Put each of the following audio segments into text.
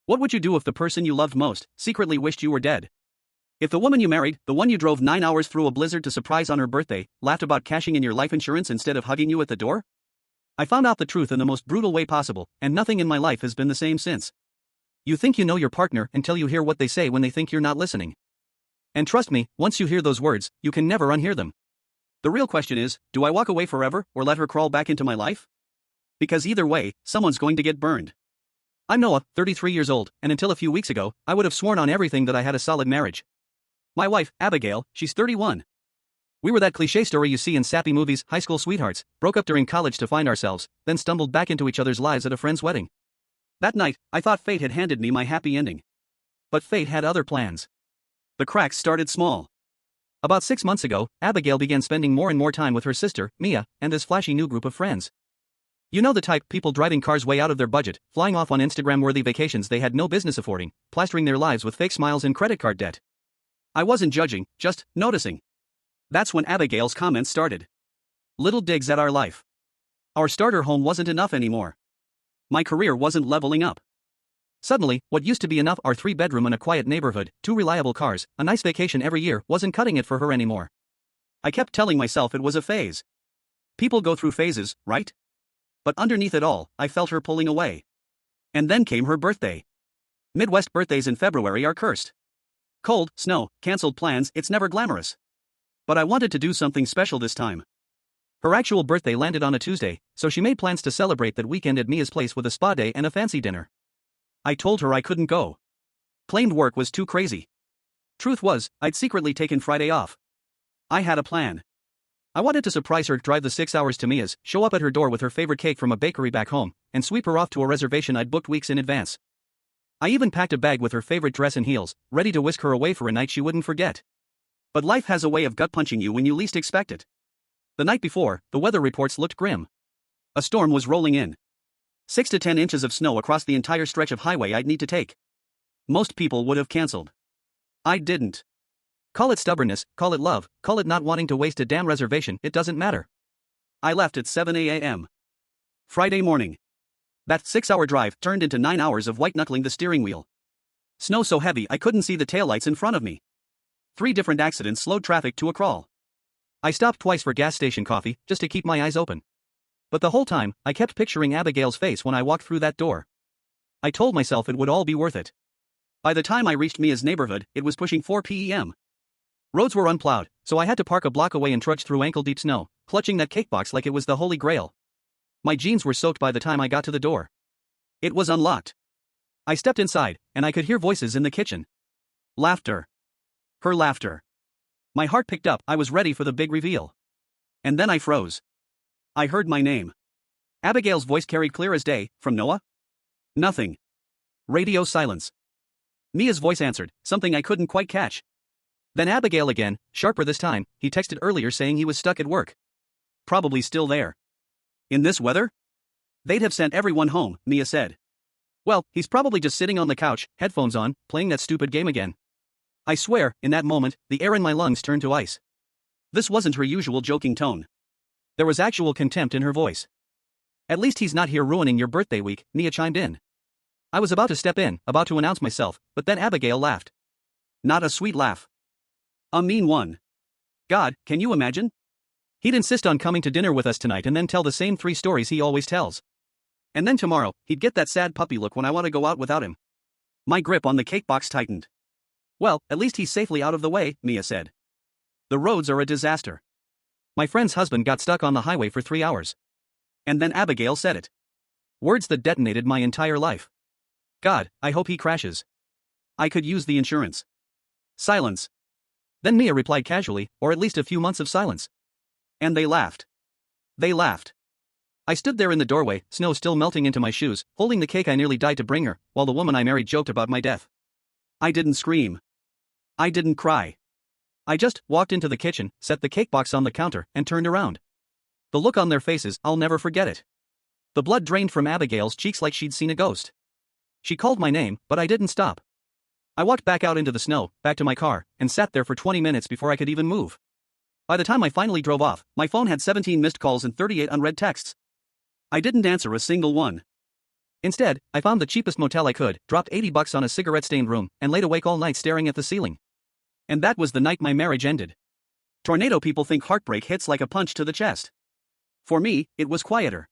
What would you do if the person you loved most secretly wished you were dead? If the woman you married, the one you drove 9 hours through a blizzard to surprise on her birthday, laughed about cashing in your life insurance instead of hugging you at the door? I found out the truth in the most brutal way possible, and nothing in my life has been the same since. You think you know your partner until you hear what they say when they think you're not listening. And trust me, once you hear those words, you can never unhear them. The real question is, do I walk away forever or let her crawl back into my life? Because either way, someone's going to get burned. I'm Noah, 33 years old, and until a few weeks ago, I would have sworn on everything that I had a solid marriage. My wife, Abigail, she's 31. We were that cliché story you see in sappy movies, high school sweethearts, broke up during college to find ourselves, then stumbled back into each other's lives at a friend's wedding. That night, I thought fate had handed me my happy ending. But fate had other plans. The cracks started small. About 6 months ago, Abigail began spending more and more time with her sister, Mia, and this flashy new group of friends. You know the type, people driving cars way out of their budget, flying off on Instagram-worthy vacations they had no business affording, plastering their lives with fake smiles and credit card debt. I wasn't judging, just noticing. That's when Abigail's comments started. Little digs at our life. Our starter home wasn't enough anymore. My career wasn't leveling up. Suddenly, what used to be enough, our 3-bedroom in a quiet neighborhood, 2 reliable cars, a nice vacation every year, wasn't cutting it for her anymore. I kept telling myself it was a phase. People go through phases, right? But underneath it all, I felt her pulling away. And then came her birthday. Midwest birthdays in February are cursed. Cold, snow, cancelled plans, it's never glamorous. But I wanted to do something special this time. Her actual birthday landed on a Tuesday, so she made plans to celebrate that weekend at Mia's place with a spa day and a fancy dinner. I told her I couldn't go. Claimed work was too crazy. Truth was, I'd secretly taken Friday off. I had a plan. I wanted to surprise her, drive the 6 hours to Mia's, show up at her door with her favorite cake from a bakery back home, and sweep her off to a reservation I'd booked weeks in advance. I even packed a bag with her favorite dress and heels, ready to whisk her away for a night she wouldn't forget. But life has a way of gut-punching you when you least expect it. The night before, the weather reports looked grim. A storm was rolling in. 6 to 10 inches of snow across the entire stretch of highway I'd need to take. Most people would have cancelled. I didn't. Call it stubbornness, call it love, call it not wanting to waste a damn reservation, it doesn't matter. I left at 7 a.m. Friday morning. That 6-hour drive turned into 9 hours of white-knuckling the steering wheel. Snow so heavy I couldn't see the taillights in front of me. 3 different accidents slowed traffic to a crawl. I stopped twice for gas station coffee, just to keep my eyes open. But the whole time, I kept picturing Abigail's face when I walked through that door. I told myself it would all be worth it. By the time I reached Mia's neighborhood, it was pushing 4 p.m. Roads were unplowed, so I had to park a block away and trudge through ankle-deep snow, clutching that cake box like it was the Holy Grail. My jeans were soaked by the time I got to the door. It was unlocked. I stepped inside, and I could hear voices in the kitchen. Laughter. Her laughter. My heart picked up, I was ready for the big reveal. And then I froze. I heard my name. Abigail's voice carried clear as day, from Noah? Nothing. Radio silence. Mia's voice answered, something I couldn't quite catch. Then Abigail again, sharper this time, he texted earlier saying he was stuck at work. Probably still there. In this weather? They'd have sent everyone home, Mia said. Well, he's probably just sitting on the couch, headphones on, playing that stupid game again. I swear, in that moment, the air in my lungs turned to ice. This wasn't her usual joking tone. There was actual contempt in her voice. At least he's not here ruining your birthday week, Mia chimed in. I was about to step in, about to announce myself, but then Abigail laughed. Not a sweet laugh. A mean one. God, can you imagine? He'd insist on coming to dinner with us tonight and then tell the same 3 stories he always tells. And then tomorrow, he'd get that sad puppy look when I want to go out without him. My grip on the cake box tightened. Well, at least he's safely out of the way, Mia said. The roads are a disaster. My friend's husband got stuck on the highway for 3 hours. And then Abigail said it. Words that detonated my entire life. God, I hope he crashes. I could use the insurance. Silence. Then Mia replied casually, or at least a few months of silence. And they laughed. They laughed. I stood there in the doorway, snow still melting into my shoes, holding the cake I nearly died to bring her, while the woman I married joked about my death. I didn't scream. I didn't cry. I just walked into the kitchen, set the cake box on the counter, and turned around. The look on their faces, I'll never forget it. The blood drained from Abigail's cheeks like she'd seen a ghost. She called my name, but I didn't stop. I walked back out into the snow, back to my car, and sat there for 20 minutes before I could even move. By the time I finally drove off, my phone had 17 missed calls and 38 unread texts. I didn't answer a single one. Instead, I found the cheapest motel I could, dropped $80 on a cigarette-stained room, and laid awake all night staring at the ceiling. And that was the night my marriage ended. Tornado people think heartbreak hits like a punch to the chest. For me, it was quieter.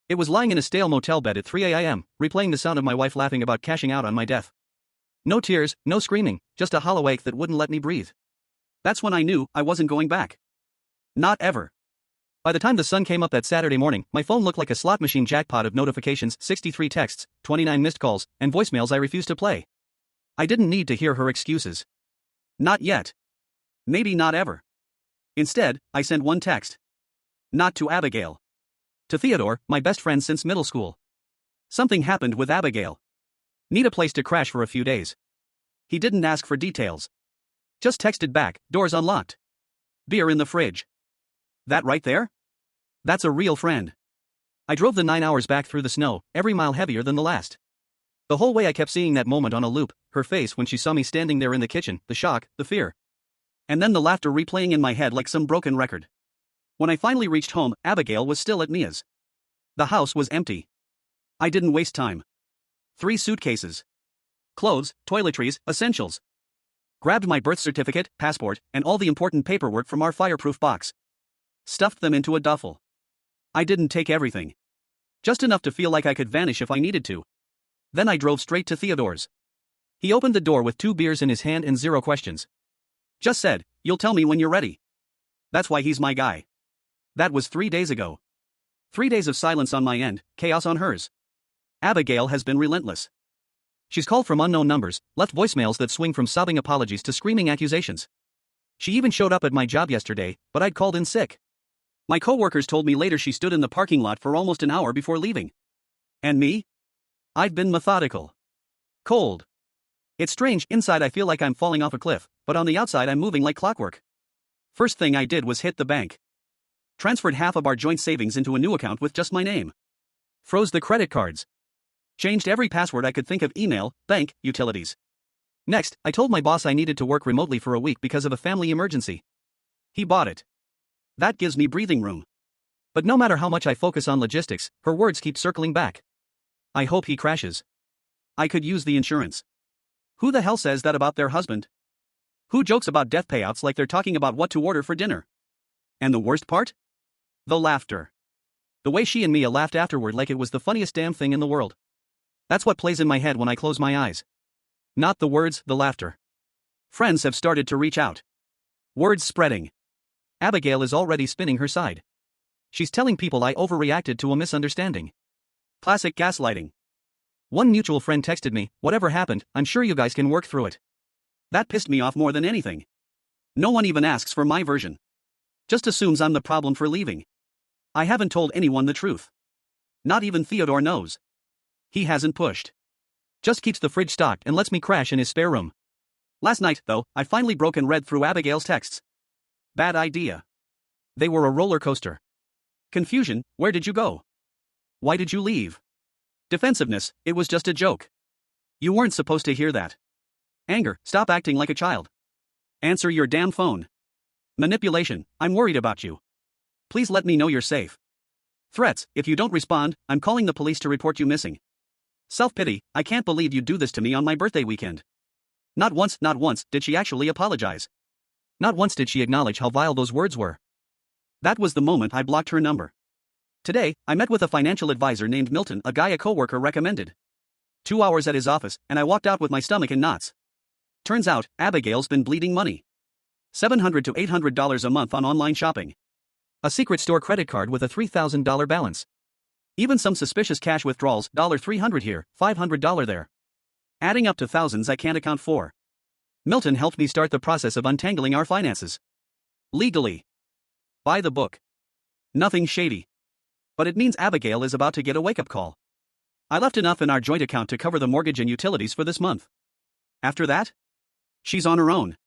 It was lying in a stale motel bed at 3 a.m., replaying the sound of my wife laughing about cashing out on my death. No tears, no screaming, just a hollow ache that wouldn't let me breathe. That's when I knew I wasn't going back. Not ever. By the time the sun came up that Saturday morning, my phone looked like a slot machine jackpot of notifications, 63 texts, 29 missed calls, and voicemails I refused to play. I didn't need to hear her excuses. Not yet. Maybe not ever. Instead, I sent one text. Not to Abigail. To Theodore, my best friend since middle school. Something happened with Abigail. Need a place to crash for a few days. He didn't ask for details. Just texted back, doors unlocked. Beer in the fridge. That right there? That's a real friend. I drove the 9 hours back through the snow, every mile heavier than the last. The whole way I kept seeing that moment on a loop, her face when she saw me standing there in the kitchen, the shock, the fear. And then the laughter replaying in my head like some broken record. When I finally reached home, Abigail was still at Mia's. The house was empty. I didn't waste time. 3 suitcases. Clothes, toiletries, essentials. Grabbed my birth certificate, passport, and all the important paperwork from our fireproof box. Stuffed them into a duffel. I didn't take everything. Just enough to feel like I could vanish if I needed to. Then I drove straight to Theodore's. He opened the door with 2 beers in his hand and 0 questions. Just said, "You'll tell me when you're ready." That's why he's my guy. That was 3 days ago. 3 days of silence on my end, chaos on hers. Abigail has been relentless. She's called from unknown numbers, left voicemails that swing from sobbing apologies to screaming accusations. She even showed up at my job yesterday, but I'd called in sick. My coworkers told me later she stood in the parking lot for almost an hour before leaving. And me? I've been methodical. Cold. It's strange, inside I feel like I'm falling off a cliff, but on the outside I'm moving like clockwork. First thing I did was hit the bank. Transferred half of our joint savings into a new account with just my name. Froze the credit cards. Changed every password I could think of: email, bank, utilities. Next, I told my boss I needed to work remotely for a week because of a family emergency. He bought it. That gives me breathing room. But no matter how much I focus on logistics, her words keep circling back. I hope he crashes. I could use the insurance. Who the hell says that about their husband? Who jokes about death payouts like they're talking about what to order for dinner? And the worst part? The laughter. The way she and Mia laughed afterward like it was the funniest damn thing in the world. That's what plays in my head when I close my eyes. Not the words, the laughter. Friends have started to reach out. Words spreading. Abigail is already spinning her side. She's telling people I overreacted to a misunderstanding. Classic gaslighting. One mutual friend texted me, "Whatever happened, I'm sure you guys can work through it." That pissed me off more than anything. No one even asks for my version. Just assumes I'm the problem for leaving. I haven't told anyone the truth. Not even Theodore knows. He hasn't pushed. Just keeps the fridge stocked and lets me crash in his spare room. Last night, though, I finally broke and read through Abigail's texts. Bad idea. They were a roller coaster. Confusion, where did you go? Why did you leave? Defensiveness, it was just a joke. You weren't supposed to hear that. Anger, stop acting like a child. Answer your damn phone. Manipulation, I'm worried about you. Please let me know you're safe. Threats, if you don't respond, I'm calling the police to report you missing. Self-pity, I can't believe you'd do this to me on my birthday weekend. Not once did she actually apologize. Not once did she acknowledge how vile those words were. That was the moment I blocked her number. Today, I met with a financial advisor named Milton, a guy a coworker recommended. 2 hours at his office, and I walked out with my stomach in knots. Turns out, Abigail's been bleeding money. $700 to $800 a month on online shopping. A secret store credit card with a $3,000 balance. Even some suspicious cash withdrawals, $300 here, $500 there. Adding up to thousands I can't account for. Milton helped me start the process of untangling our finances. Legally. By the book. Nothing shady. But it means Abigail is about to get a wake-up call. I left enough in our joint account to cover the mortgage and utilities for this month. After that? She's on her own.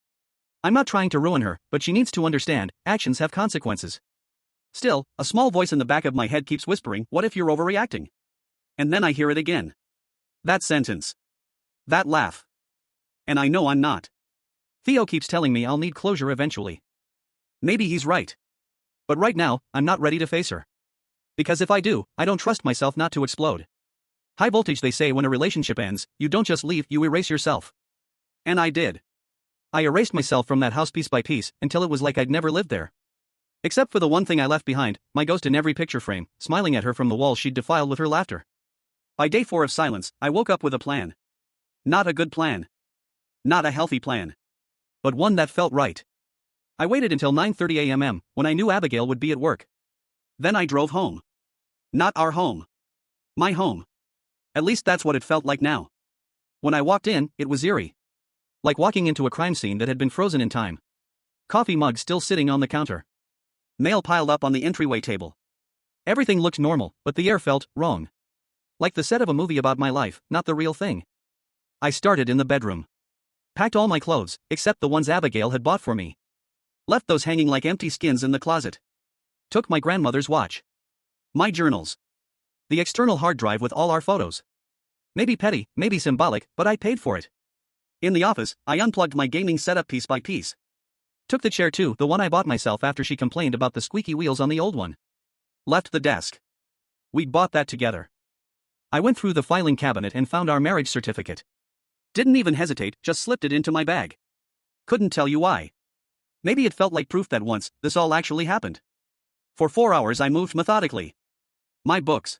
I'm not trying to ruin her, but she needs to understand, actions have consequences. Still, a small voice in the back of my head keeps whispering, "What if you're overreacting?" And then I hear it again. That sentence. That laugh. And I know I'm not. Theo keeps telling me I'll need closure eventually. Maybe he's right. But right now, I'm not ready to face her. Because if I do, I don't trust myself not to explode. High voltage, they say when a relationship ends, you don't just leave, you erase yourself. And I did. I erased myself from that house piece by piece until it was like I'd never lived there. Except for the one thing I left behind, my ghost in every picture frame, smiling at her from the wall she'd defiled with her laughter. By day 4 of silence, I woke up with a plan. Not a good plan. Not a healthy plan. But one that felt right. I waited until 9:30 a.m. when I knew Abigail would be at work. Then I drove home. Not our home. My home. At least that's what it felt like now. When I walked in, it was eerie. Like walking into a crime scene that had been frozen in time. Coffee mug still sitting on the counter. Mail piled up on the entryway table. Everything looked normal, but the air felt wrong. Like the set of a movie about my life, not the real thing. I started in the bedroom. Packed all my clothes, except the ones Abigail had bought for me. Left those hanging like empty skins in the closet. Took my grandmother's watch. My journals. The external hard drive with all our photos. Maybe petty, maybe symbolic, but I paid for it. In the office, I unplugged my gaming setup piece by piece. Took the chair too, the one I bought myself after she complained about the squeaky wheels on the old one. Left the desk. We'd bought that together. I went through the filing cabinet and found our marriage certificate. Didn't even hesitate, just slipped it into my bag. Couldn't tell you why. Maybe it felt like proof that once, this all actually happened. For 4 hours I moved methodically. My books.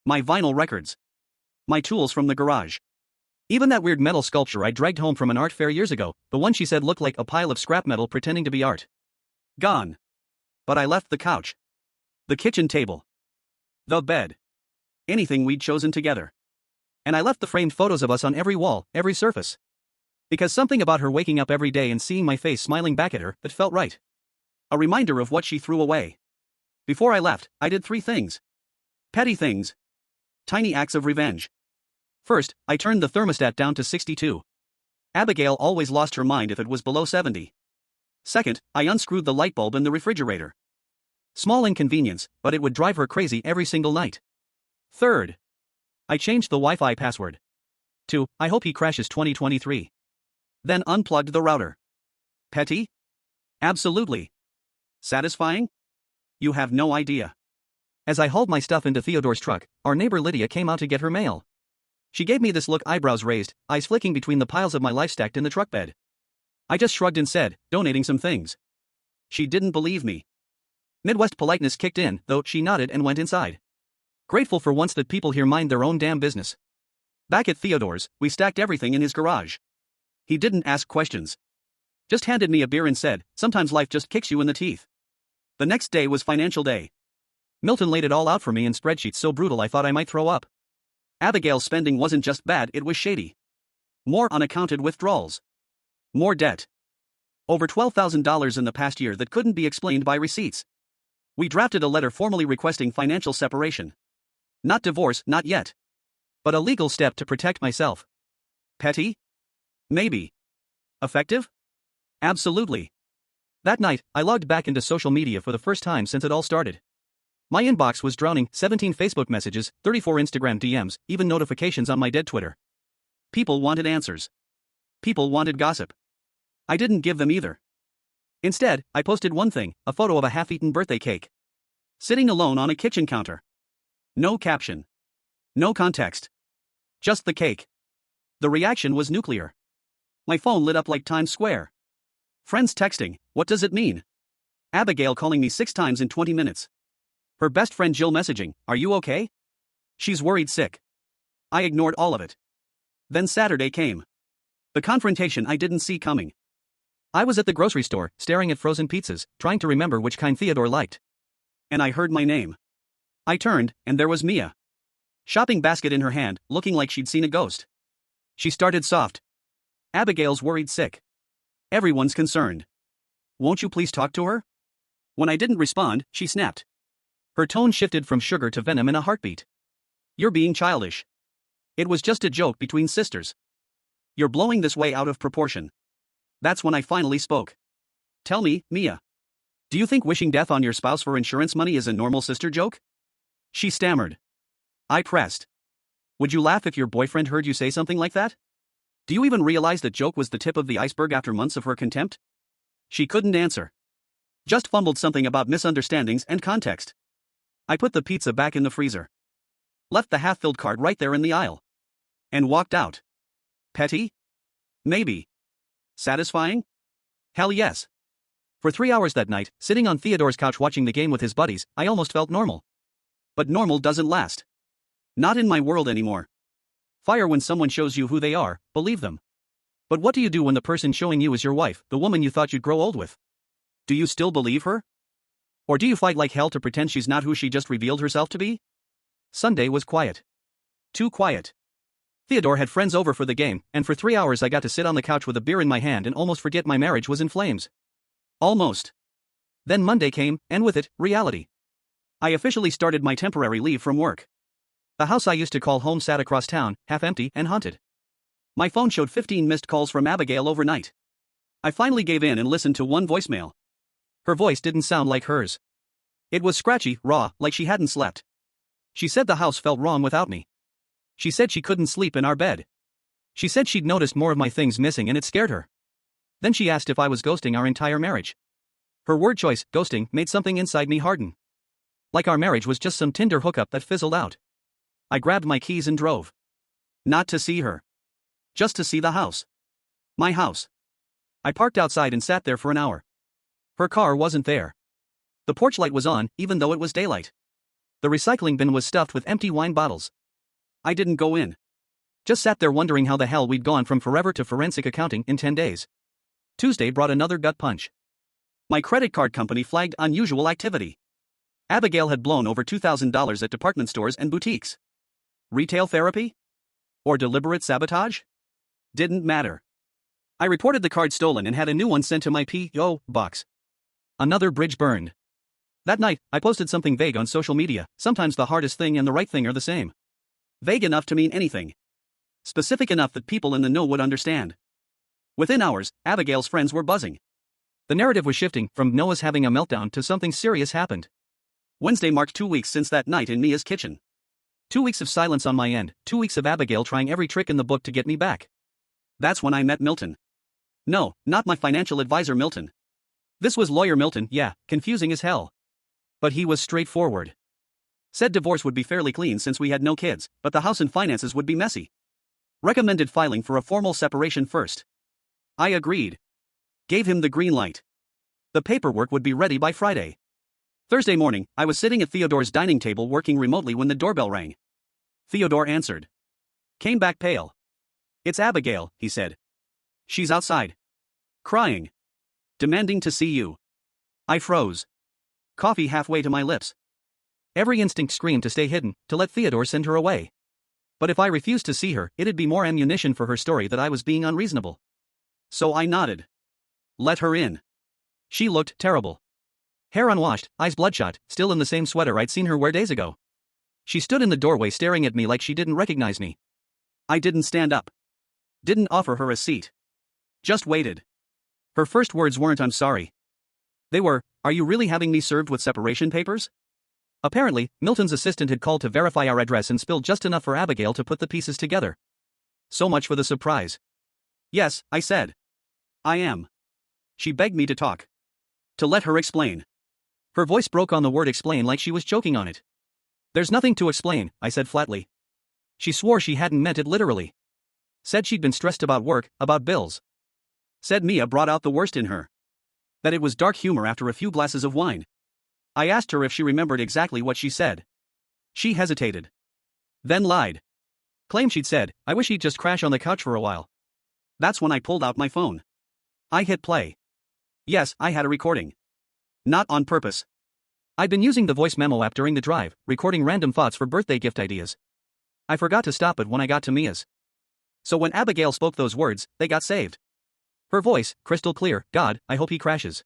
My vinyl records. My tools from the garage. Even that weird metal sculpture I dragged home from an art fair years ago, the one she said looked like a pile of scrap metal pretending to be art. Gone. But I left the couch. The kitchen table. The bed. Anything we'd chosen together. And I left the framed photos of us on every wall, every surface. Because something about her waking up every day and seeing my face smiling back at her, that felt right. A reminder of what she threw away. Before I left, I did 3 things. Petty things. Tiny acts of revenge. First, I turned the thermostat down to 62. Abigail always lost her mind if it was below 70. Second, I unscrewed the light bulb in the refrigerator. Small inconvenience, but it would drive her crazy every single night. Third, I changed the Wi-Fi password. To, I hope he crashes 2023. Then unplugged the router. Petty? Absolutely. Satisfying? You have no idea. As I hauled my stuff into Theodore's truck, our neighbor Lydia came out to get her mail. She gave me this look, eyebrows raised, eyes flicking between the piles of my life stacked in the truck bed. I just shrugged and said, donating some things. She didn't believe me. Midwest politeness kicked in, though she nodded and went inside. Grateful for once that people here mind their own damn business. Back at Theodore's, we stacked everything in his garage. He didn't ask questions. Just handed me a beer and said, sometimes life just kicks you in the teeth. The next day was financial day. Milton laid it all out for me in spreadsheets so brutal I thought I might throw up. Abigail's spending wasn't just bad, it was shady. More unaccounted withdrawals. More debt. Over $12,000 in the past year that couldn't be explained by receipts. We drafted a letter formally requesting financial separation. Not divorce, not yet. But a legal step to protect myself. Petty? Maybe. Effective? Absolutely. That night, I logged back into social media for the first time since it all started. My inbox was drowning, 17 Facebook messages, 34 Instagram DMs, even notifications on my dead Twitter. People wanted answers. People wanted gossip. I didn't give them either. Instead, I posted one thing, a photo of a half-eaten birthday cake. Sitting alone on a kitchen counter. No caption. No context. Just the cake. The reaction was nuclear. My phone lit up like Times Square. Friends texting, what does it mean? Abigail calling me 6 times in 20 minutes. Her best friend Jill messaging, are you okay? She's worried sick. I ignored all of it. Then Saturday came. The confrontation I didn't see coming. I was at the grocery store, staring at frozen pizzas, trying to remember which kind Theodore liked. And I heard my name. I turned, and there was Mia. Shopping basket in her hand, looking like she'd seen a ghost. She started soft. Abigail's worried sick. Everyone's concerned. Won't you please talk to her? When I didn't respond, she snapped. Her tone shifted from sugar to venom in a heartbeat. You're being childish. It was just a joke between sisters. You're blowing this way out of proportion. That's when I finally spoke. Tell me, Mia. Do you think wishing death on your spouse for insurance money is a normal sister joke? She stammered. I pressed. Would you laugh if your boyfriend heard you say something like that? Do you even realize the joke was the tip of the iceberg after months of her contempt? She couldn't answer. Just fumbled something about misunderstandings and context. I put the pizza back in the freezer. Left the half-filled card right there in the aisle. And walked out. Petty? Maybe. Satisfying? Hell yes. For 3 hours that night, sitting on Theodore's couch watching the game with his buddies, I almost felt normal. But normal doesn't last. Not in my world anymore. Fire when someone shows you who they are, believe them. But what do you do when the person showing you is your wife, the woman you thought you'd grow old with? Do you still believe her? Or do you fight like hell to pretend she's not who she just revealed herself to be? Sunday was quiet. Too quiet. Theodore had friends over for the game, and for 3 hours I got to sit on the couch with a beer in my hand and almost forget my marriage was in flames. Almost. Then Monday came, and with it, reality. I officially started my temporary leave from work. The house I used to call home sat across town, half empty and haunted. My phone showed 15 missed calls from Abigail overnight. I finally gave in and listened to one voicemail. Her voice didn't sound like hers. It was scratchy, raw, like she hadn't slept. She said the house felt wrong without me. She said she couldn't sleep in our bed. She said she'd noticed more of my things missing and it scared her. Then she asked if I was ghosting our entire marriage. Her word choice, ghosting, made something inside me harden. Like our marriage was just some Tinder hookup that fizzled out. I grabbed my keys and drove. Not to see her. Just to see the house. My house. I parked outside and sat there for an hour. Her car wasn't there. The porch light was on, even though it was daylight. The recycling bin was stuffed with empty wine bottles. I didn't go in. Just sat there wondering how the hell we'd gone from forever to forensic accounting in 10 days. Tuesday brought another gut punch. My credit card company flagged unusual activity. Abigail had blown over $2,000 at department stores and boutiques. Retail therapy? Or deliberate sabotage? Didn't matter. I reported the card stolen and had a new one sent to my P.O. box. Another bridge burned. That night, I posted something vague on social media. Sometimes the hardest thing and the right thing are the same. Vague enough to mean anything. Specific enough that people in the know would understand. Within hours, Abigail's friends were buzzing. The narrative was shifting from Noah's having a meltdown to something serious happened. Wednesday marked 2 weeks since that night in Mia's kitchen. 2 weeks of silence on my end, 2 weeks of Abigail trying every trick in the book to get me back. That's when I met Milton. No, not my financial advisor Milton. This was lawyer Milton, yeah, confusing as hell. But he was straightforward. Said divorce would be fairly clean since we had no kids, but the house and finances would be messy. Recommended filing for a formal separation first. I agreed. Gave him the green light. The paperwork would be ready by Friday. Thursday morning, I was sitting at Theodore's dining table working remotely when the doorbell rang. Theodore answered. Came back pale. It's Abigail, he said. She's outside. Crying. Demanding to see you. I froze. Coffee halfway to my lips. Every instinct screamed to stay hidden, to let Theodore send her away. But if I refused to see her, it'd be more ammunition for her story that I was being unreasonable. So I nodded. Let her in. She looked terrible. Hair unwashed, eyes bloodshot, still in the same sweater I'd seen her wear days ago. She stood in the doorway staring at me like she didn't recognize me. I didn't stand up. Didn't offer her a seat. Just waited. Her first words weren't "I'm sorry." They were, "Are you really having me served with separation papers?" Apparently, Milton's assistant had called to verify our address and spilled just enough for Abigail to put the pieces together. So much for the surprise. Yes, I said. I am. She begged me to talk. To let her explain. Her voice broke on the word explain like she was choking on it. There's nothing to explain, I said flatly. She swore she hadn't meant it literally. Said she'd been stressed about work, about bills. Said Mia brought out the worst in her. That it was dark humor after a few glasses of wine. I asked her if she remembered exactly what she said. She hesitated. Then lied. Claimed she'd said, "I wish he'd just crash on the couch for a while." That's when I pulled out my phone. I hit play. Yes, I had a recording. Not on purpose. I'd been using the voice memo app during the drive, recording random thoughts for birthday gift ideas. I forgot to stop it when I got to Mia's. So when Abigail spoke those words, they got saved. Her voice, crystal clear, "God, I hope he crashes."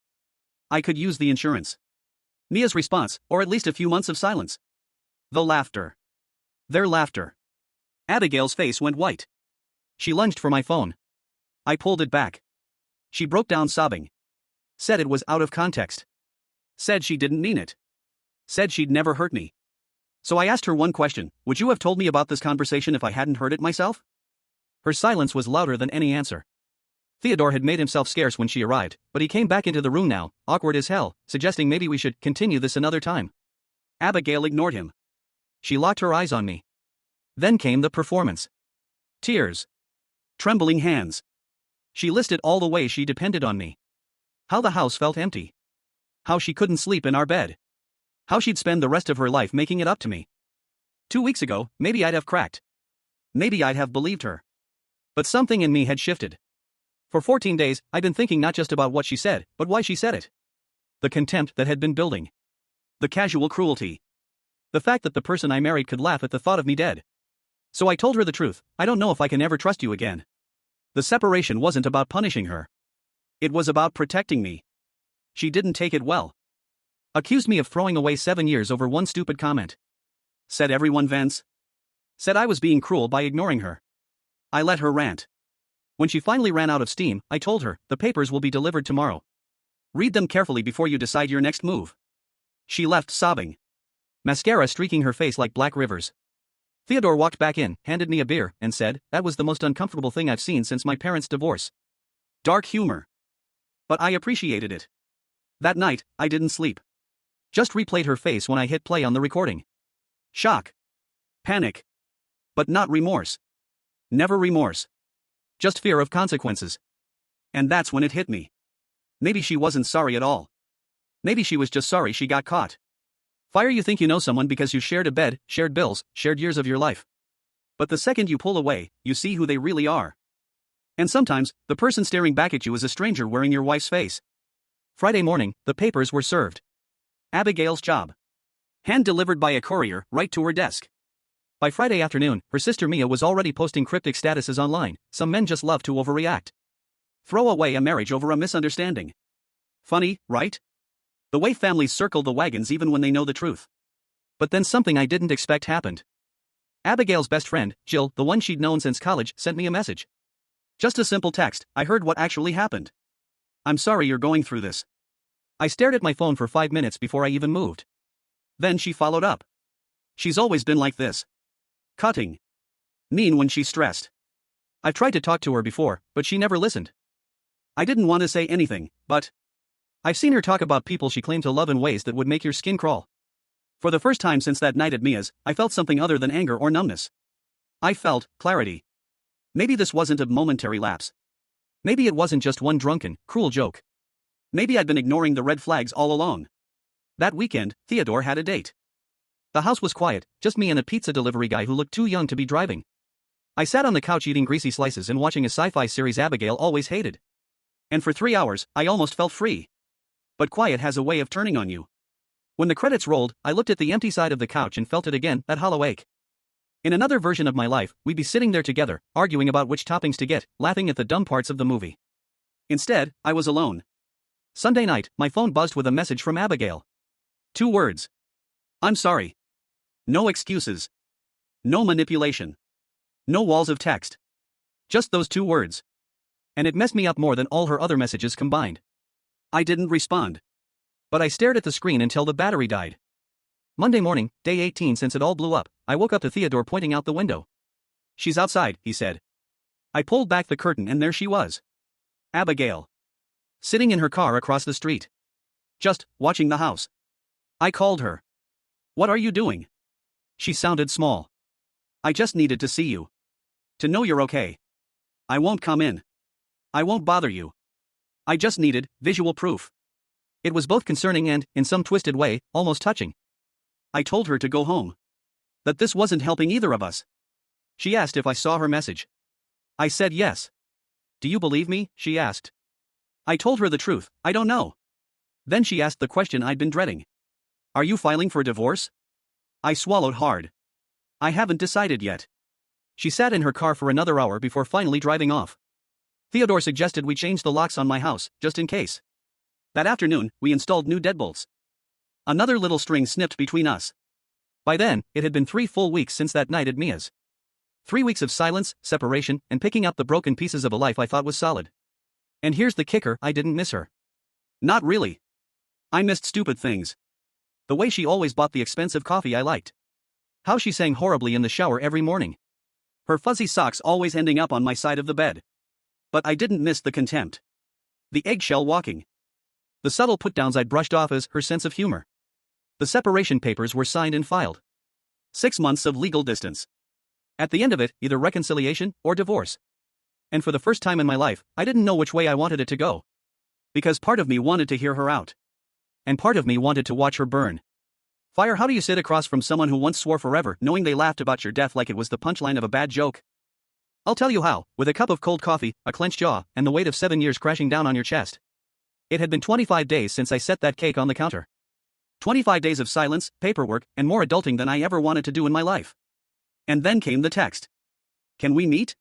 I could use the insurance. Mia's response, or at least a few months of silence. The laughter. Their laughter. Abigail's face went white. She lunged for my phone. I pulled it back. She broke down sobbing. Said it was out of context. Said she didn't mean it. Said she'd never hurt me. So I asked her one question: would you have told me about this conversation if I hadn't heard it myself? Her silence was louder than any answer. Theodore had made himself scarce when she arrived, but he came back into the room now, awkward as hell, suggesting maybe we should continue this another time. Abigail ignored him. She locked her eyes on me. Then came the performance. Tears. Trembling hands. She listed all the ways she depended on me. How the house felt empty. How she couldn't sleep in our bed. How she'd spend the rest of her life making it up to me. 2 weeks ago, maybe I'd have cracked. Maybe I'd have believed her. But something in me had shifted. For 14 days, I'd been thinking not just about what she said, but why she said it. The contempt that had been building. The casual cruelty. The fact that the person I married could laugh at the thought of me dead. So I told her the truth. I don't know if I can ever trust you again. The separation wasn't about punishing her. It was about protecting me. She didn't take it well. Accused me of throwing away 7 years over one stupid comment. Said everyone vents. Said I was being cruel by ignoring her. I let her rant. When she finally ran out of steam, I told her, the papers will be delivered tomorrow. Read them carefully before you decide your next move. She left sobbing. Mascara streaking her face like black rivers. Theodore walked back in, handed me a beer, and said, that was the most uncomfortable thing I've seen since my parents' divorce. Dark humor. But I appreciated it. That night, I didn't sleep. Just replayed her face when I hit play on the recording. Shock. Panic. But not remorse. Never remorse. Just fear of consequences. And that's when it hit me. Maybe she wasn't sorry at all. Maybe she was just sorry she got caught. Fire you think you know someone because you shared a bed, shared bills, shared years of your life. But the second you pull away, you see who they really are. And sometimes, the person staring back at you is a stranger wearing your wife's face. Friday morning, the papers were served. Abigail's job. Hand-delivered by a courier, right to her desk. By Friday afternoon, her sister Mia was already posting cryptic statuses online. Some men just love to overreact. Throw away a marriage over a misunderstanding. Funny, right? The way families circle the wagons even when they know the truth. But then something I didn't expect happened. Abigail's best friend, Jill, the one she'd known since college, sent me a message. Just a simple text, I heard what actually happened. I'm sorry you're going through this. I stared at my phone for 5 minutes before I even moved. Then she followed up. She's always been like this. Cutting. Mean when she's stressed. I've tried to talk to her before, but she never listened. I didn't want to say anything, but I've seen her talk about people she claimed to love in ways that would make your skin crawl. For the first time since that night at Mia's, I felt something other than anger or numbness. I felt clarity. Maybe this wasn't a momentary lapse. Maybe it wasn't just one drunken, cruel joke. Maybe I'd been ignoring the red flags all along. That weekend, Theodore had a date. The house was quiet, just me and a pizza delivery guy who looked too young to be driving. I sat on the couch eating greasy slices and watching a sci-fi series Abigail always hated. And for 3 hours, I almost felt free. But quiet has a way of turning on you. When the credits rolled, I looked at the empty side of the couch and felt it again, that hollow ache. In another version of my life, we'd be sitting there together, arguing about which toppings to get, laughing at the dumb parts of the movie. Instead, I was alone. Sunday night, my phone buzzed with a message from Abigail. 2 words. I'm sorry. No excuses. No manipulation. No walls of text. Just those 2 words. And it messed me up more than all her other messages combined. I didn't respond. But I stared at the screen until the battery died. Monday morning, day 18 since it all blew up, I woke up to Theodore pointing out the window. She's outside, he said. I pulled back the curtain and there she was. Abigail. Sitting in her car across the street. Just watching the house. I called her. What are you doing? She sounded small. I just needed to see you. To know you're okay. I won't come in. I won't bother you. I just needed visual proof. It was both concerning and, in some twisted way, almost touching. I told her to go home. That this wasn't helping either of us. She asked if I saw her message. I said yes. Do you believe me? She asked. I told her the truth, I don't know. Then she asked the question I'd been dreading. Are you filing for divorce? I swallowed hard. I haven't decided yet. She sat in her car for another hour before finally driving off. Theodore suggested we change the locks on my house, just in case. That afternoon, we installed new deadbolts. Another little string snipped between us. By then, it had been 3 full weeks since that night at Mia's. 3 weeks of silence, separation, and picking up the broken pieces of a life I thought was solid. And here's the kicker, I didn't miss her. Not really. I missed stupid things. The way she always bought the expensive coffee I liked. How she sang horribly in the shower every morning. Her fuzzy socks always ending up on my side of the bed. But I didn't miss the contempt. The eggshell walking. The subtle put-downs I'd brushed off as her sense of humor. The separation papers were signed and filed. 6 months of legal distance. At the end of it, either reconciliation or divorce. And for the first time in my life, I didn't know which way I wanted it to go. Because part of me wanted to hear her out. And part of me wanted to watch her burn. Fire, how do you sit across from someone who once swore forever, knowing they laughed about your death like it was the punchline of a bad joke? I'll tell you how, with a cup of cold coffee, a clenched jaw, and the weight of 7 years crashing down on your chest. It had been 25 days since I set that cake on the counter. 25 days of silence, paperwork, and more adulting than I ever wanted to do in my life. And then came the text. Can we meet?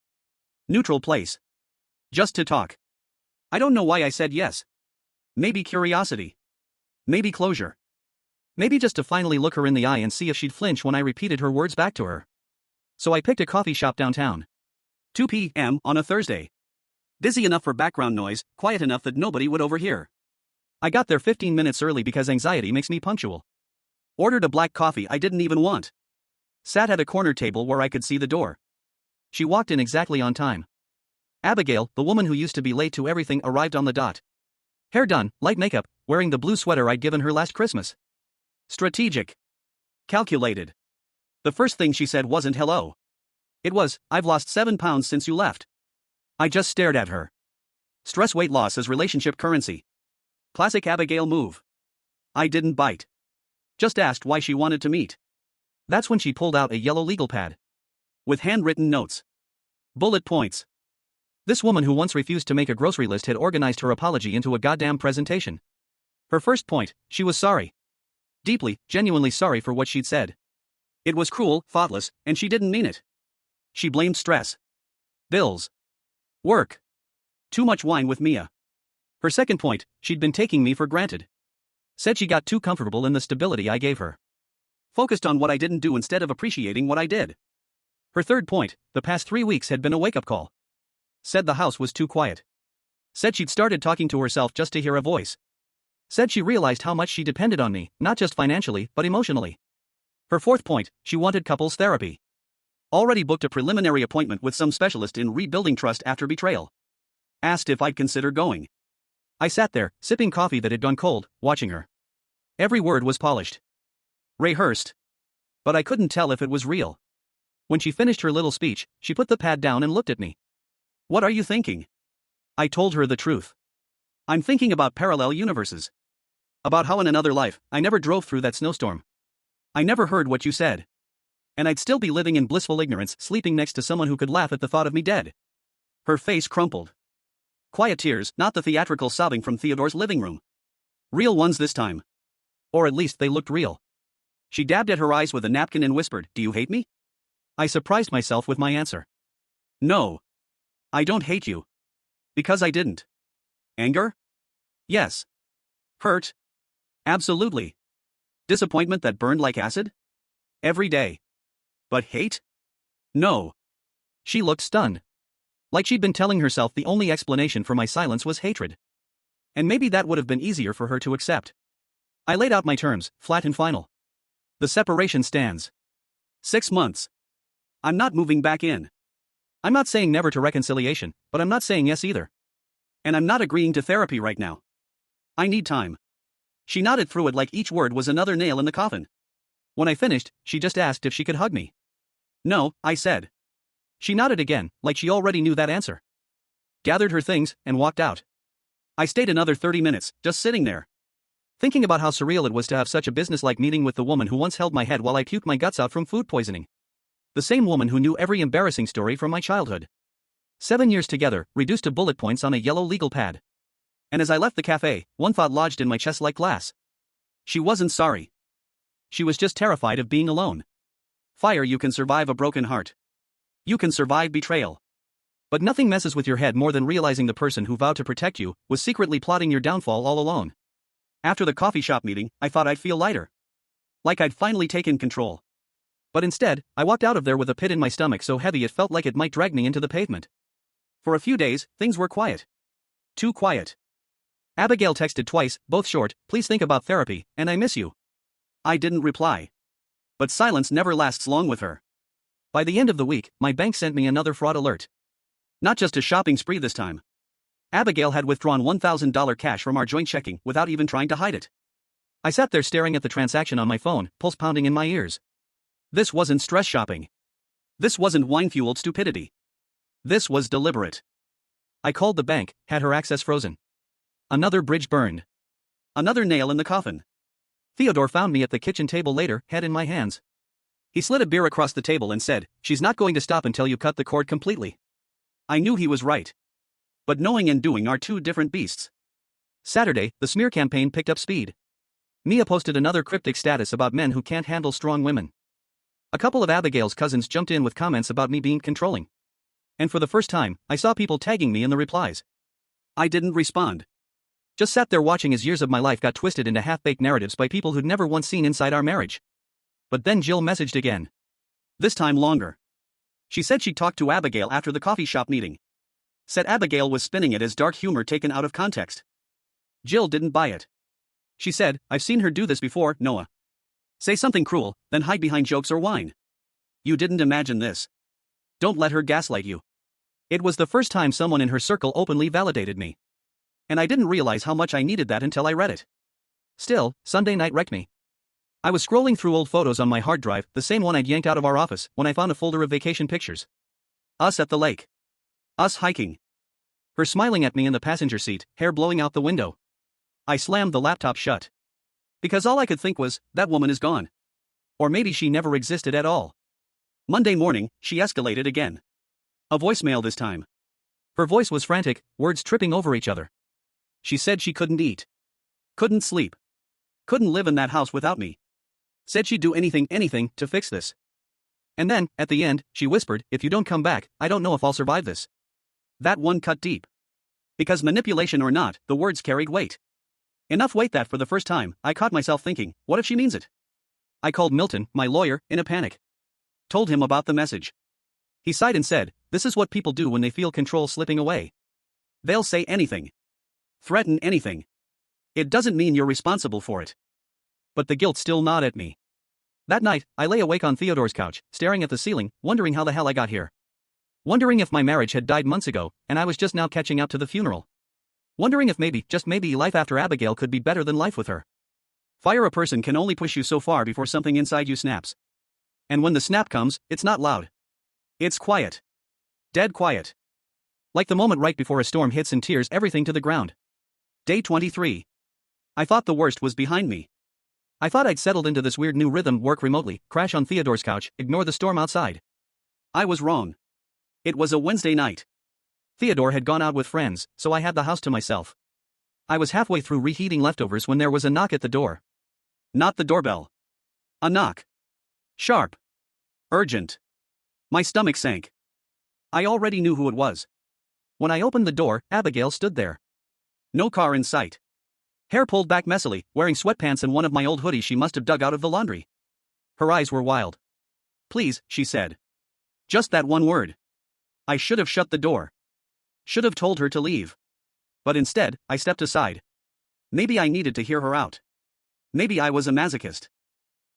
Neutral place. Just to talk. I don't know why I said yes. Maybe curiosity. Maybe closure. Maybe just to finally look her in the eye and see if she'd flinch when I repeated her words back to her. So I picked a coffee shop downtown. 2 p.m. on a Thursday. Busy enough for background noise, quiet enough that nobody would overhear. I got there 15 minutes early because anxiety makes me punctual. Ordered a black coffee I didn't even want. Sat at a corner table where I could see the door. She walked in exactly on time. Abigail, the woman who used to be late to everything, arrived on the dot. Hair done, light makeup, wearing the blue sweater I'd given her last Christmas. Strategic. Calculated. The first thing she said wasn't hello. It was, I've lost 7 pounds since you left. I just stared at her. Stress weight loss as relationship currency. Classic Abigail move. I didn't bite. Just asked why she wanted to meet. That's when she pulled out a yellow legal pad. With handwritten notes. Bullet points. This woman who once refused to make a grocery list had organized her apology into a goddamn presentation. Her first point, she was sorry. Deeply, genuinely sorry for what she'd said. It was cruel, thoughtless, and she didn't mean it. She blamed stress. Bills. Work. Too much wine with Mia. Her second point, she'd been taking me for granted. Said she got too comfortable in the stability I gave her. Focused on what I didn't do instead of appreciating what I did. Her third point, the past 3 weeks had been a wake-up call. Said the house was too quiet. Said she'd started talking to herself just to hear a voice. Said she realized how much she depended on me, not just financially, but emotionally. Her fourth point, she wanted couples therapy. Already booked a preliminary appointment with some specialist in rebuilding trust after betrayal. Asked if I'd consider going. I sat there, sipping coffee that had gone cold, watching her. Every word was polished. Rehearsed. But I couldn't tell if it was real. When she finished her little speech, she put the pad down and looked at me. What are you thinking? I told her the truth. I'm thinking about parallel universes. About how in another life, I never drove through that snowstorm. I never heard what you said. And I'd still be living in blissful ignorance, sleeping next to someone who could laugh at the thought of me dead. Her face crumpled. Quiet tears, not the theatrical sobbing from Theodore's living room. Real ones this time. Or at least they looked real. She dabbed at her eyes with a napkin and whispered, "Do you hate me?" I surprised myself with my answer. No. I don't hate you. Because I didn't. Anger? Yes. Hurt? Absolutely. Disappointment that burned like acid? Every day. But hate? No. She looked stunned. Like she'd been telling herself the only explanation for my silence was hatred. And maybe that would have been easier for her to accept. I laid out my terms, flat and final. The separation stands. 6 months. I'm not moving back in. I'm not saying never to reconciliation, but I'm not saying yes either. And I'm not agreeing to therapy right now. I need time. She nodded through it like each word was another nail in the coffin. When I finished, she just asked if she could hug me. No, I said. She nodded again, like she already knew that answer. Gathered her things, and walked out. I stayed another 30 minutes, just sitting there. Thinking about how surreal it was to have such a businesslike meeting with the woman who once held my head while I puked my guts out from food poisoning. The same woman who knew every embarrassing story from my childhood. 7 years together, reduced to bullet points on a yellow legal pad. And as I left the cafe, one thought lodged in my chest like glass. She wasn't sorry. She was just terrified of being alone. Fire, you can survive a broken heart. You can survive betrayal. But nothing messes with your head more than realizing the person who vowed to protect you was secretly plotting your downfall all alone. After the coffee shop meeting, I thought I'd feel lighter. Like I'd finally taken control. But instead, I walked out of there with a pit in my stomach so heavy it felt like it might drag me into the pavement. For a few days, things were quiet. Too quiet. Abigail texted twice, both short, "Please think about therapy, and I miss you." I didn't reply. But silence never lasts long with her. By the end of the week, my bank sent me another fraud alert. Not just a shopping spree this time. Abigail had withdrawn $1,000 cash from our joint checking without even trying to hide it. I sat there staring at the transaction on my phone, pulse pounding in my ears. This wasn't stress shopping. This wasn't wine-fueled stupidity. This was deliberate. I called the bank, had her access frozen. Another bridge burned. Another nail in the coffin. Theodore found me at the kitchen table later, head in my hands. He slid a beer across the table and said, "She's not going to stop until you cut the cord completely." I knew he was right. But knowing and doing are two different beasts. Saturday, the smear campaign picked up speed. Mia posted another cryptic status about men who can't handle strong women. A couple of Abigail's cousins jumped in with comments about me being controlling. And for the first time, I saw people tagging me in the replies. I didn't respond. Just sat there watching as years of my life got twisted into half-baked narratives by people who'd never once seen inside our marriage. But then Jill messaged again. This time longer. She said she talked to Abigail after the coffee shop meeting. Said Abigail was spinning it as dark humor taken out of context. Jill didn't buy it. She said, "I've seen her do this before, Noah. Say something cruel, then hide behind jokes or whine. You didn't imagine this. Don't let her gaslight you." It was the first time someone in her circle openly validated me. And I didn't realize how much I needed that until I read it. Still, Sunday night wrecked me. I was scrolling through old photos on my hard drive, the same one I'd yanked out of our office, when I found a folder of vacation pictures. Us at the lake. Us hiking. Her smiling at me in the passenger seat, hair blowing out the window. I slammed the laptop shut. Because all I could think was, that woman is gone. Or maybe she never existed at all. Monday morning, she escalated again. A voicemail this time. Her voice was frantic, words tripping over each other. She said she couldn't eat. Couldn't sleep. Couldn't live in that house without me. Said she'd do anything, to fix this. And then, at the end, she whispered, "If you don't come back, I don't know if I'll survive this." That one cut deep. Because manipulation or not, the words carried weight. Enough weight that for the first time, I caught myself thinking, what if she means it? I called Milton, my lawyer, in a panic. Told him about the message. He sighed and said, "This is what people do when they feel control slipping away. They'll say anything. Threaten anything. It doesn't mean you're responsible for it." But the guilt still gnawed at me. That night, I lay awake on Theodore's couch, staring at the ceiling, wondering how the hell I got here. Wondering if my marriage had died months ago, and I was just now catching up to the funeral. Wondering if maybe, just maybe, life after Abigail could be better than life with her. Fire a person can only push you so far before something inside you snaps. And when the snap comes, it's not loud. It's quiet. Dead quiet. Like the moment right before a storm hits and tears everything to the ground. Day 23. I thought the worst was behind me. I thought I'd settled into this weird new rhythm, work remotely, crash on Theodore's couch, ignore the storm outside. I was wrong. It was a Wednesday night. Theodore had gone out with friends, so I had the house to myself. I was halfway through reheating leftovers when there was a knock at the door. Not the doorbell. A knock. Sharp. Urgent. My stomach sank. I already knew who it was. When I opened the door, Abigail stood there. No car in sight. Hair pulled back messily, wearing sweatpants and one of my old hoodies she must have dug out of the laundry. Her eyes were wild. "Please," she said. Just that one word. I should have shut the door. Should have told her to leave. But instead, I stepped aside. Maybe I needed to hear her out. Maybe I was a masochist.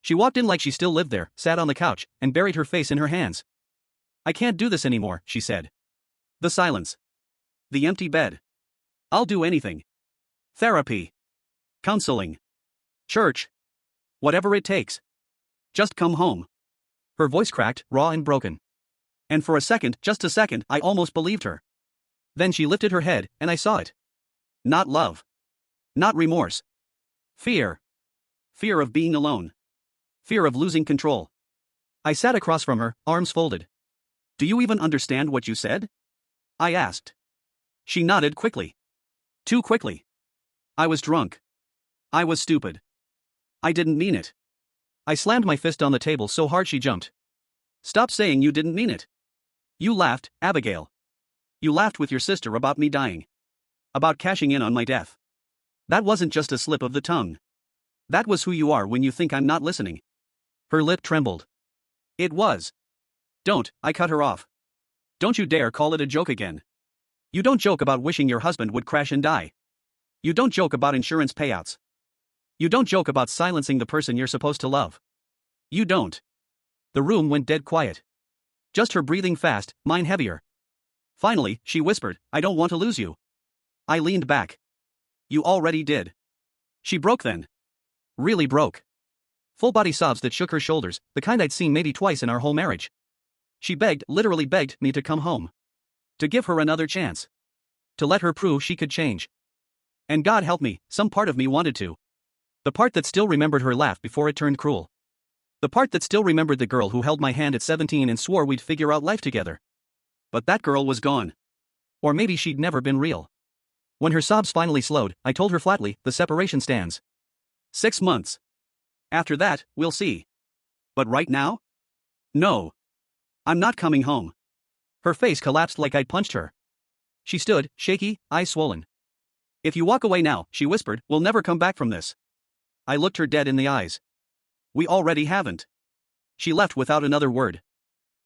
She walked in like she still lived there, sat on the couch, and buried her face in her hands. "I can't do this anymore," she said. The silence. The empty bed. "I'll do anything. Therapy. Counseling. Church. Whatever it takes. Just come home." Her voice cracked, raw and broken. And for a second, just a second, I almost believed her. Then she lifted her head, and I saw it. Not love. Not remorse. Fear. Fear of being alone. Fear of losing control. I sat across from her, arms folded. "Do you even understand what you said?" I asked. She nodded quickly. Too quickly. I was drunk. I was stupid. I didn't mean it. I slammed my fist on the table so hard she jumped. "Stop saying you didn't mean it. You laughed, Abigail. You laughed with your sister about me dying. About cashing in on my death. That wasn't just a slip of the tongue. That was who you are when you think I'm not listening." Her lip trembled. "It was." "Don't," I cut her off. "Don't you dare call it a joke again. You don't joke about wishing your husband would crash and die. You don't joke about insurance payouts. You don't joke about silencing the person you're supposed to love. You don't." The room went dead quiet. Just her breathing fast, mine heavier. Finally, she whispered, "I don't want to lose you." I leaned back. "You already did." She broke then. Really broke. Full body sobs that shook her shoulders, the kind I'd seen maybe twice in our whole marriage. She begged, literally begged me to come home. To give her another chance. To let her prove she could change. And God help me, some part of me wanted to. The part that still remembered her laugh before it turned cruel. The part that still remembered the girl who held my hand at 17 and swore we'd figure out life together. But that girl was gone. Or maybe she'd never been real. When her sobs finally slowed, I told her flatly, the separation stands. 6 months. After that, we'll see. But right now? No. I'm not coming home. Her face collapsed like I'd punched her. She stood, shaky, eyes swollen. If you walk away now, she whispered, we'll never come back from this. I looked her dead in the eyes. We already haven't. She left without another word.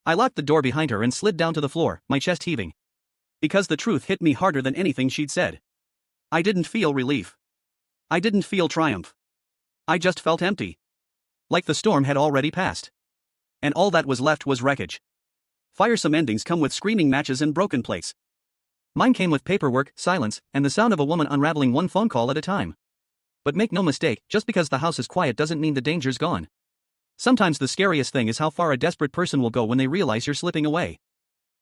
I locked the door behind her and slid down to the floor, my chest heaving. Because the truth hit me harder than anything she'd said. I didn't feel relief. I didn't feel triumph. I just felt empty. Like the storm had already passed. And all that was left was wreckage. Firesome endings come with screaming matches and broken plates. Mine came with paperwork, silence, and the sound of a woman unraveling one phone call at a time. But make no mistake, just because the house is quiet doesn't mean the danger's gone. Sometimes the scariest thing is how far a desperate person will go when they realize you're slipping away.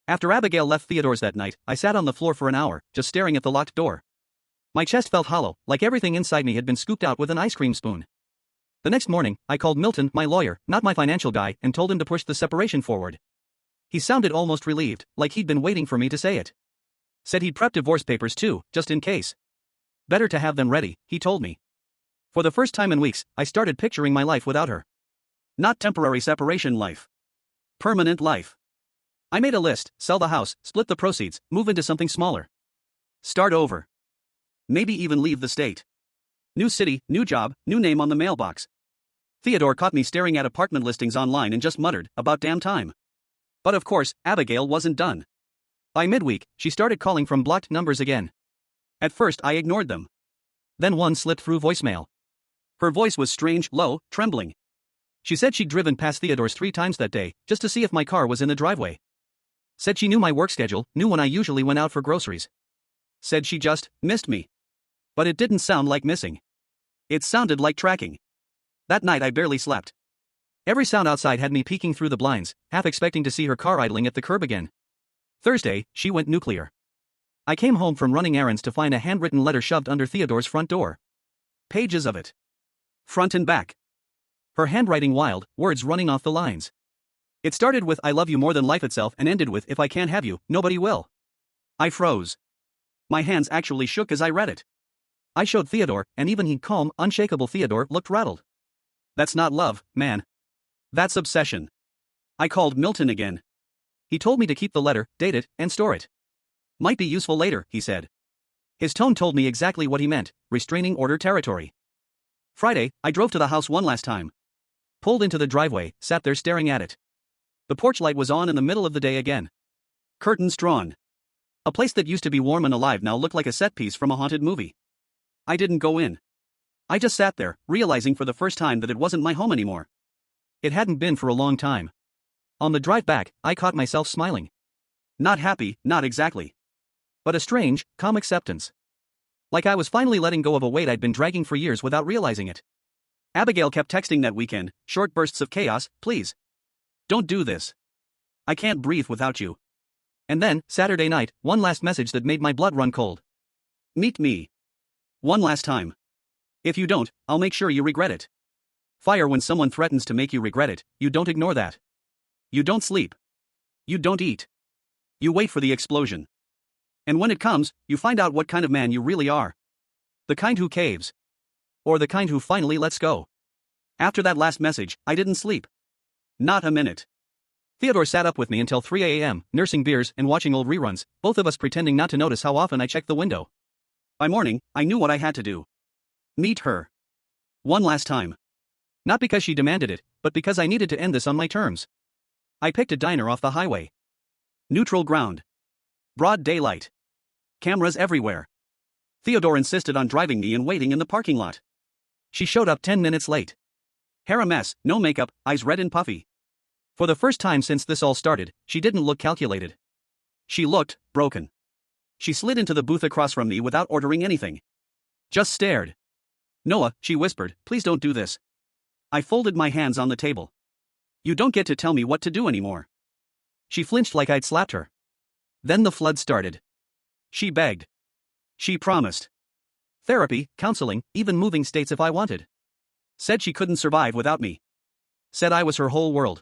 After Abigail left Theodore's that night, I sat on the floor for an hour, just staring at the locked door. My chest felt hollow, like everything inside me had been scooped out with an ice cream spoon. The next morning, I called Milton, my lawyer, not my financial guy, and told him to push the separation forward. He sounded almost relieved, like he'd been waiting for me to say it. Said he'd prepped divorce papers too, just in case. Better to have them ready, he told me. For the first time in weeks, I started picturing my life without her. Not temporary separation life. Permanent life. I made a list, sell the house, split the proceeds, move into something smaller. Start over. Maybe even leave the state. New city, new job, new name on the mailbox. Theodore caught me staring at apartment listings online and just muttered, about damn time. But of course, Abigail wasn't done. By midweek, she started calling from blocked numbers again. At first I ignored them. Then one slipped through voicemail. Her voice was strange, low, trembling. She said she'd driven past Theodore's 3 times that day, just to see if my car was in the driveway. Said she knew my work schedule, knew when I usually went out for groceries. Said she just missed me. But it didn't sound like missing. It sounded like tracking. That night I barely slept. Every sound outside had me peeking through the blinds, half expecting to see her car idling at the curb again. Thursday, she went nuclear. I came home from running errands to find a handwritten letter shoved under Theodore's front door. Pages of it. Front and back. Her handwriting wild, words running off the lines. It started with I love you more than life itself and ended with if I can't have you, nobody will. I froze. My hands actually shook as I read it. I showed Theodore, and even he calm, unshakable Theodore looked rattled. That's not love, man. That's obsession. I called Milton again. He told me to keep the letter, date it, and store it. Might be useful later, he said. His tone told me exactly what he meant, restraining order territory. Friday, I drove to the house one last time. Pulled into the driveway, sat there staring at it. The porch light was on in the middle of the day again. Curtains drawn. A place that used to be warm and alive now looked like a set piece from a haunted movie. I didn't go in. I just sat there, realizing for the first time that it wasn't my home anymore. It hadn't been for a long time. On the drive back, I caught myself smiling. Not happy, not exactly. But a strange, calm acceptance. Like I was finally letting go of a weight I'd been dragging for years without realizing it. Abigail kept texting that weekend, short bursts of chaos, please. Don't do this. I can't breathe without you. And then, Saturday night, one last message that made my blood run cold. Meet me. One last time. If you don't, I'll make sure you regret it. Fire when someone threatens to make you regret it, you don't ignore that. You don't sleep. You don't eat. You wait for the explosion. And when it comes, you find out what kind of man you really are. The kind who caves. Or the kind who finally lets go. After that last message, I didn't sleep. Not a minute. Theodore sat up with me until 3 a.m., nursing beers and watching old reruns, both of us pretending not to notice how often I checked the window. By morning, I knew what I had to do. Meet her. One last time. Not because she demanded it, but because I needed to end this on my terms. I picked a diner off the highway. Neutral ground. Broad daylight. Cameras everywhere. Theodore insisted on driving me and waiting in the parking lot. She showed up 10 minutes late. Hair a mess, no makeup, eyes red and puffy. For the first time since this all started, she didn't look calculated. She looked broken. She slid into the booth across from me without ordering anything. Just stared. Noah, she whispered, please don't do this. I folded my hands on the table. You don't get to tell me what to do anymore. She flinched like I'd slapped her. Then the flood started. She begged. She promised. Therapy, counseling, even moving states if I wanted. Said she couldn't survive without me. Said I was her whole world.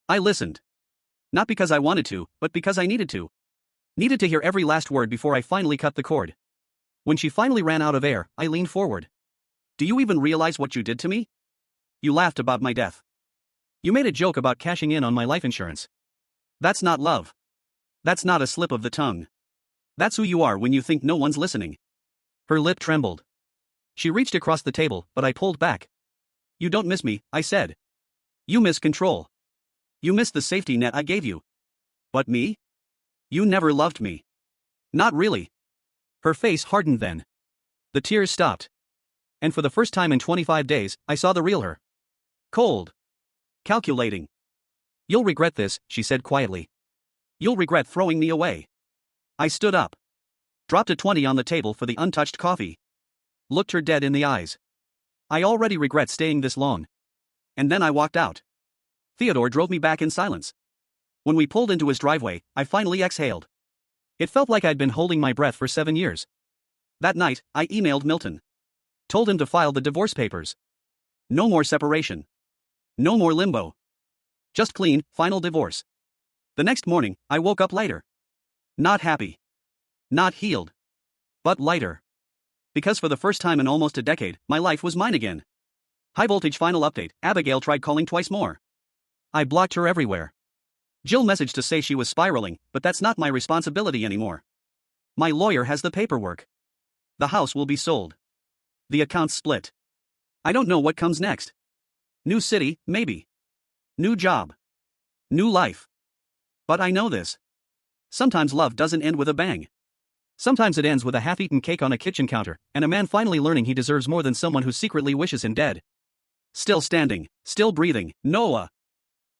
I listened. Not because I wanted to, but because I needed to. Needed to hear every last word before I finally cut the cord. When she finally ran out of air, I leaned forward. Do you even realize what you did to me? You laughed about my death. You made a joke about cashing in on my life insurance. That's not love. That's not a slip of the tongue. That's who you are when you think no one's listening. Her lip trembled. She reached across the table, but I pulled back. You don't miss me, I said. You miss control. You miss the safety net I gave you. But me? You never loved me. Not really. Her face hardened then. The tears stopped. And for the first time in 25 days, I saw the real her. Cold. Calculating. You'll regret this, she said quietly. You'll regret throwing me away. I stood up. Dropped a 20 on the table for the untouched coffee. Looked her dead in the eyes. I already regret staying this long. And then I walked out. Theodore drove me back in silence. When we pulled into his driveway, I finally exhaled. It felt like I'd been holding my breath for 7 years. That night, I emailed Milton. Told him to file the divorce papers. No more separation. No more limbo. Just clean, final divorce. The next morning, I woke up lighter. Not happy. Not healed. But lighter. Because for the first time in almost a decade, my life was mine again. High voltage final update, Abigail tried calling twice more. I blocked her everywhere. Jill messaged to say she was spiraling, but that's not my responsibility anymore. My lawyer has the paperwork. The house will be sold. The accounts split. I don't know what comes next. New city, maybe. New job. New life. But I know this. Sometimes love doesn't end with a bang. Sometimes it ends with a half-eaten cake on a kitchen counter, and a man finally learning he deserves more than someone who secretly wishes him dead. Still standing, still breathing, Noah.